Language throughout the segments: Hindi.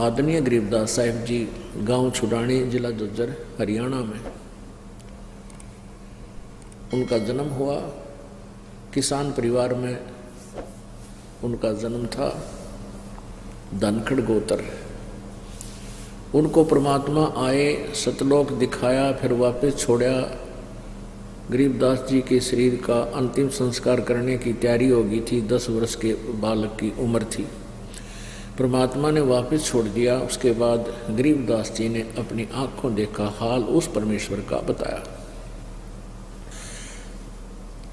आदरणीय गरीबदास साहिब जी गांव छुड़ानी, जिला झज्जर, हरियाणा में उनका जन्म हुआ। किसान परिवार में उनका जन्म था। धनखड़ गोत्र। उनको परमात्मा आए, सतलोक दिखाया, फिर वापस छोड़ा। गरीबदास जी के शरीर का अंतिम संस्कार करने की तैयारी हो गई थी। 10 वर्ष के बालक की उम्र थी। परमात्मा ने वापस छोड़ दिया। उसके बाद गरीबदास जी ने अपनी आंखों देखा हाल उस परमेश्वर का बताया।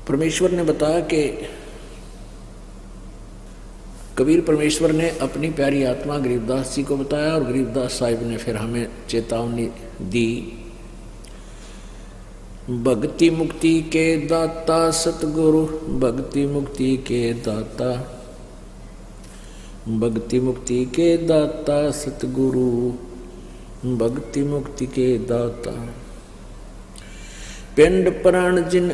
परमेश्वर ने बताया कि कबीर परमेश्वर ने अपनी प्यारी आत्मा गरीबदास जी को बताया और गरीबदास साहिब ने फिर हमें चेतावनी दी। भक्ति मुक्ति के दाता सतगुरु, भक्ति मुक्ति के दाता, भक्ति मुक्ति के दाता सतगुरु, भक्ति मुक्ति के दाता। पिंड प्राण जिन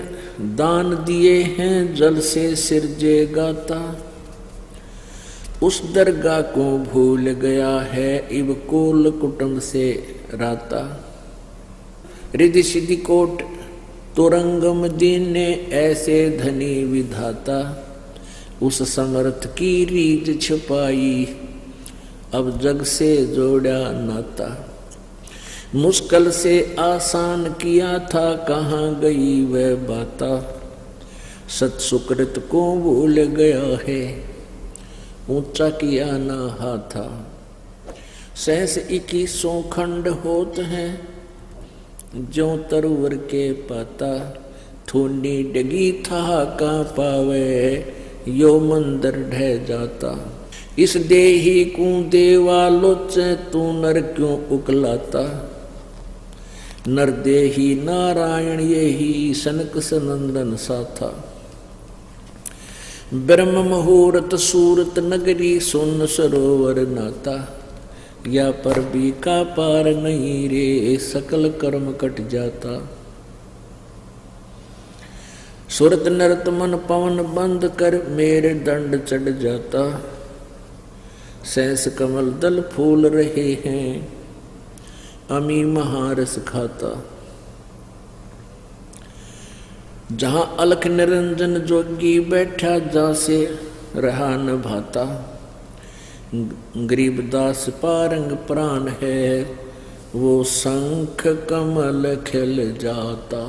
दान दिए हैं, जल से सिरजे गाता। उस दरगाह को भूल गया है, इब कुल कुटुंब से राता। रिद्धि सिद्धि कोट तुरंगम दीन ने ऐसे धनी विधाता। उस समर्थ की रीझ छुपाई, अब जग से जोड़ा नाता। मुश्किल से आसान किया था, कहाँ गई वह बाता। सत सुकृत को भूल गया है, ऊंचा किया ना हाथा। सहस 21 खंड होत हैं, जो तरवर के पाता। थोनी डगी था का पावे, यो मंदिर ढह जाता। इस देही को देवालोच, तू नर क्यों उकलाता। नर देही नारायण यही, सनक सनंदन साथा। ब्रह्म मुहूर्त सूरत नगरी, सुन सरोवर नाता। या पर भी का पार नहीं रे, सकल कर्म कट जाता। सुरत नरत मन पवन बंद कर, मेरे दंड चढ़ जाता। सहस कमल दल फूल रहे हैं, अमी महारस खाता। जहां अलख निरंजन जोगी बैठा, जा से रहा न भाता। गरीबदास पारंग प्राण है, वो शंख कमल खिल जाता।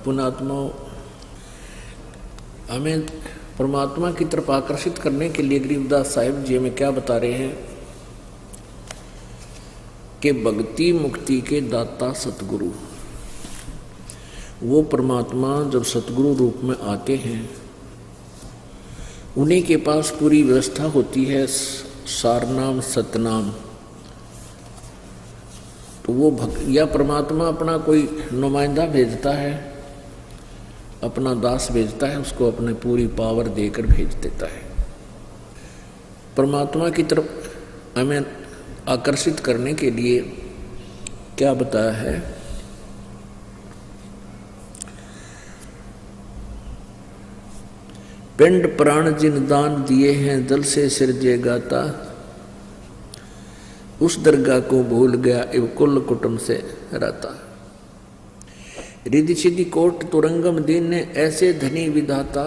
पुण्यात्मा, हमें परमात्मा की तरफ आकर्षित करने के लिए गरीबदास साहिब जी हमें क्या बता रहे हैं कि भक्ति मुक्ति के दाता सतगुरु। वो परमात्मा जब सतगुरु रूप में आते हैं, उन्हीं के पास पूरी व्यवस्था होती है, सारनाम सतनाम। तो वो या परमात्मा अपना कोई नुमाइंदा भेजता है, अपना दास भेजता है, उसको अपने पूरी पावर देकर भेज देता है। परमात्मा की तरफ हमें आकर्षित करने के लिए क्या बताया है? पिंड प्राण जिन दान दिए हैं, जल से सिरजे गाता। उस दरगाह को भूल गया, इव कुल कुटुंब से राता। रिद्धि सिद्धि कोट तुरंगम दीन ने ऐसे धनी विधाता।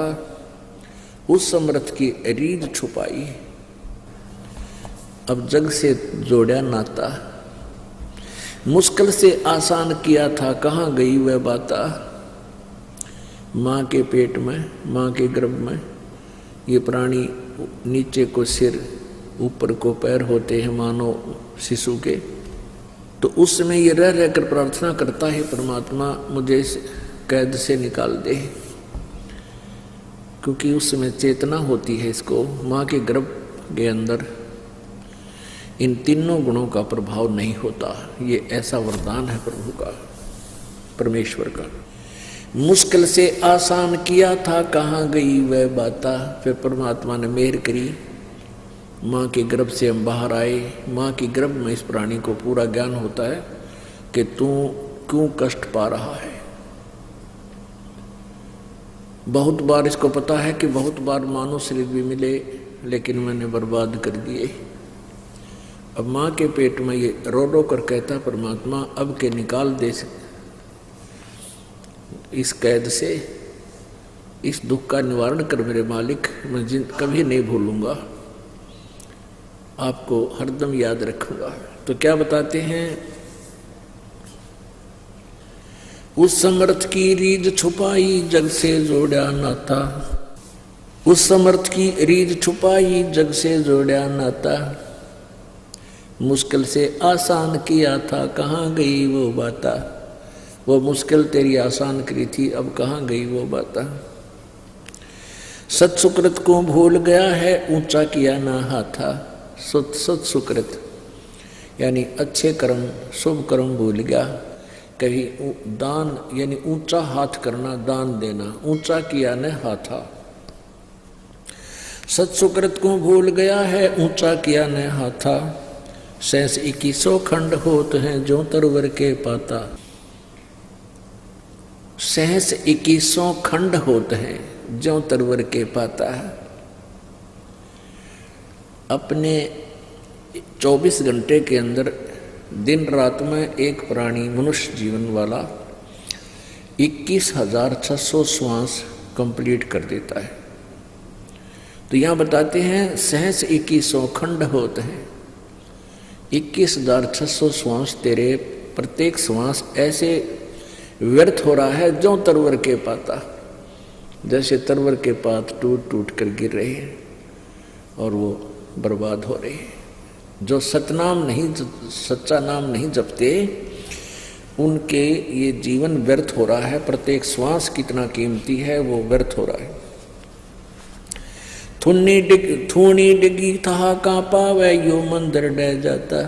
उस समर्थ की रीझ छुपाई, अब जग से जोड़ा नाता। मुश्किल से आसान किया था, कहाँ गई वह बाता। माँ के पेट में, माँ के गर्भ में ये प्राणी नीचे को सिर, ऊपर को पैर होते हैं मानो शिशु के। तो उस समय ये रह रहकर प्रार्थना करता है, परमात्मा मुझे इस कैद से निकाल दे। क्योंकि उस समय चेतना होती है इसको, माँ के गर्भ के अंदर इन तीनों गुणों का प्रभाव नहीं होता। ये ऐसा वरदान है प्रभु का, परमेश्वर का। मुश्किल से आसान किया था, कहाँ गई वह बाता। फिर परमात्मा ने मेहर करी, माँ के गर्भ से हम बाहर आए। माँ के गर्भ में इस प्राणी को पूरा ज्ञान होता है कि तू क्यों कष्ट पा रहा है। बहुत बार इसको पता है कि बहुत बार मानव शरीर भी मिले, लेकिन मैंने बर्बाद कर दिए। अब माँ के पेट में ये रो रो कर कहता परमात्मा अब के निकाल दे इस कैद से, इस दुख का निवारण कर मेरे मालिक, मैं कभी नहीं भूलूंगा, आपको हरदम याद रखूंगा। तो क्या बताते हैं, उस समर्थ की रीझ छुपाई जग से जोड़ा नाता, उस समर्थ की रीझ छुपाई जग से जोड़ा नाता, मुश्किल से आसान किया था कहाँ गई वो बाता, वो मुश्किल तेरी आसान करी थी अब कहाँ गई वो बाता। सत सुकृत को भूल गया है ऊंचा किया ना हाथा, सत सुकृत यानी अच्छे कर्म शुभ कर्म भूल गया, कभी दान यानी ऊंचा हाथ करना, दान देना, ऊंचा किया न हाथा। सत सुकृत को भूल गया है ऊंचा किया न हाथा, सहस 2100 खंड होत हैं जो तरवर के पाता, सहस 2100 खंड होत हैं जो तरवर के पाता। अपने 24 घंटे के अंदर दिन रात में एक प्राणी मनुष्य जीवन वाला 21,600 श्वास कंप्लीट कर देता है। तो यहाँ बताते हैं सहस 2100 खंड होते हैं, 21,600 श्वास तेरे प्रत्येक श्वास ऐसे व्यर्थ हो रहा है जो तरवर के पाता, जैसे तरवर के पात टूट टूट कर गिर रहे हैं और वो बर्बाद हो रहे हैं। जो सतनाम नहीं, सच्चा नाम नहीं जपते उनके ये जीवन व्यर्थ हो रहा है, प्रत्येक श्वास कितना कीमती है वो व्यर्थ हो रहा है। थूनी डिगी था कांपा वह यो मंदिर डह जाता,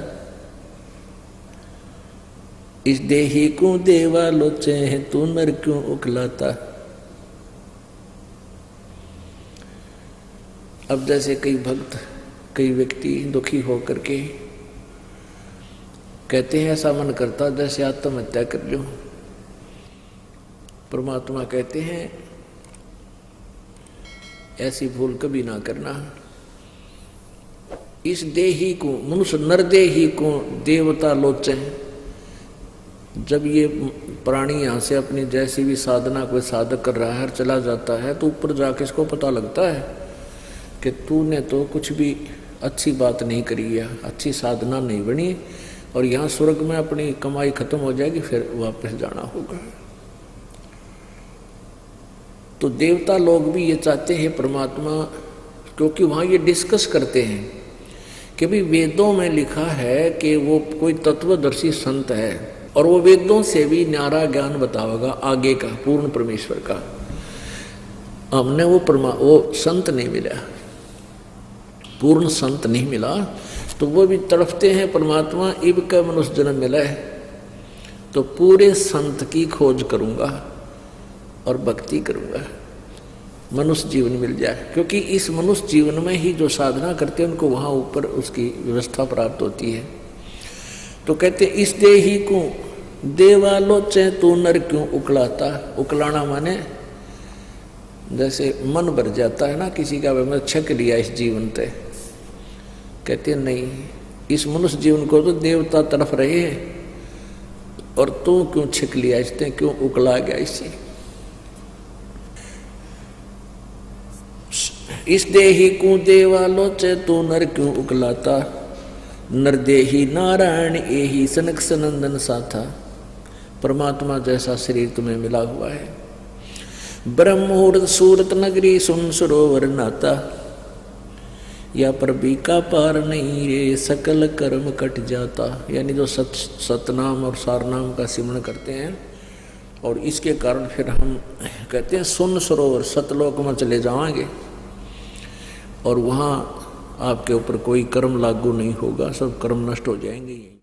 इस देही को देवा लोचे है तू नर क्यों उकलाता। अब जैसे कई भक्त, कई व्यक्ति दुखी होकर के कहते हैं ऐसा मन करता जैसे आत्महत्या कर लूं, परमात्मा कहते हैं ऐसी भूल कभी ना करना। इस देही को मनुष्य नरदेही को देवता लोचे, जब ये प्राणी यहाँ से अपनी जैसी भी साधना कोई साधक कर रहा है चला जाता है तो ऊपर जाके इसको पता लगता है कि तूने तो कुछ भी अच्छी बात नहीं करी है, अच्छी साधना नहीं बनी और यहाँ स्वर्ग में अपनी कमाई खत्म हो जाएगी, फिर वापस जाना होगा। तो देवता लोग भी ये चाहते हैं परमात्मा, क्योंकि वहाँ ये डिस्कस करते हैं कि भाई वेदों में लिखा है कि वो कोई तत्वदर्शी संत है और वो वेदों से भी न्यारा ज्ञान बतावेगा आगे का, पूर्ण परमेश्वर का। हमने वो संत नहीं मिला, पूर्ण संत नहीं मिला, तो वो भी तड़पते हैं परमात्मा इब का मनुष्य जन्म मिला है तो पूरे संत की खोज करूँगा और भक्ति करूँगा, मनुष्य जीवन मिल जाए। क्योंकि इस मनुष्य जीवन में ही जो साधना करते हैं उनको वहाँ ऊपर उसकी व्यवस्था प्राप्त होती है। तो कहते इस देही को देवालोचे तू नर क्यों उकलाता। उकलाना माने जैसे मन भर जाता है ना किसी का, मैं छक लिया इस जीवन से, कहते नहीं इस मनुष्य जीवन को तो देवता तरफ रहे हैं और तू क्यों छिक लिया इसने, क्यों उकला गया इससे। इस देही को देवालोचे तू नर क्यों उकलाता, नर देही नारायण एही सनक सनंदन साथा। परमात्मा जैसा शरीर तुम्हें मिला हुआ है, ब्रह्म मुहूर्त सूरत नगरी सुन सरोवर नाता, या पर बीका पार नहीं रे सकल कर्म कट जाता। यानी जो सतनाम और सारनाम का सिमरण करते हैं और इसके कारण फिर हम कहते हैं सुन सरोवर, सतलोक में चले जाएंगे और वहाँ आपके ऊपर कोई कर्म लागू नहीं होगा, सब कर्म नष्ट हो जाएंगे।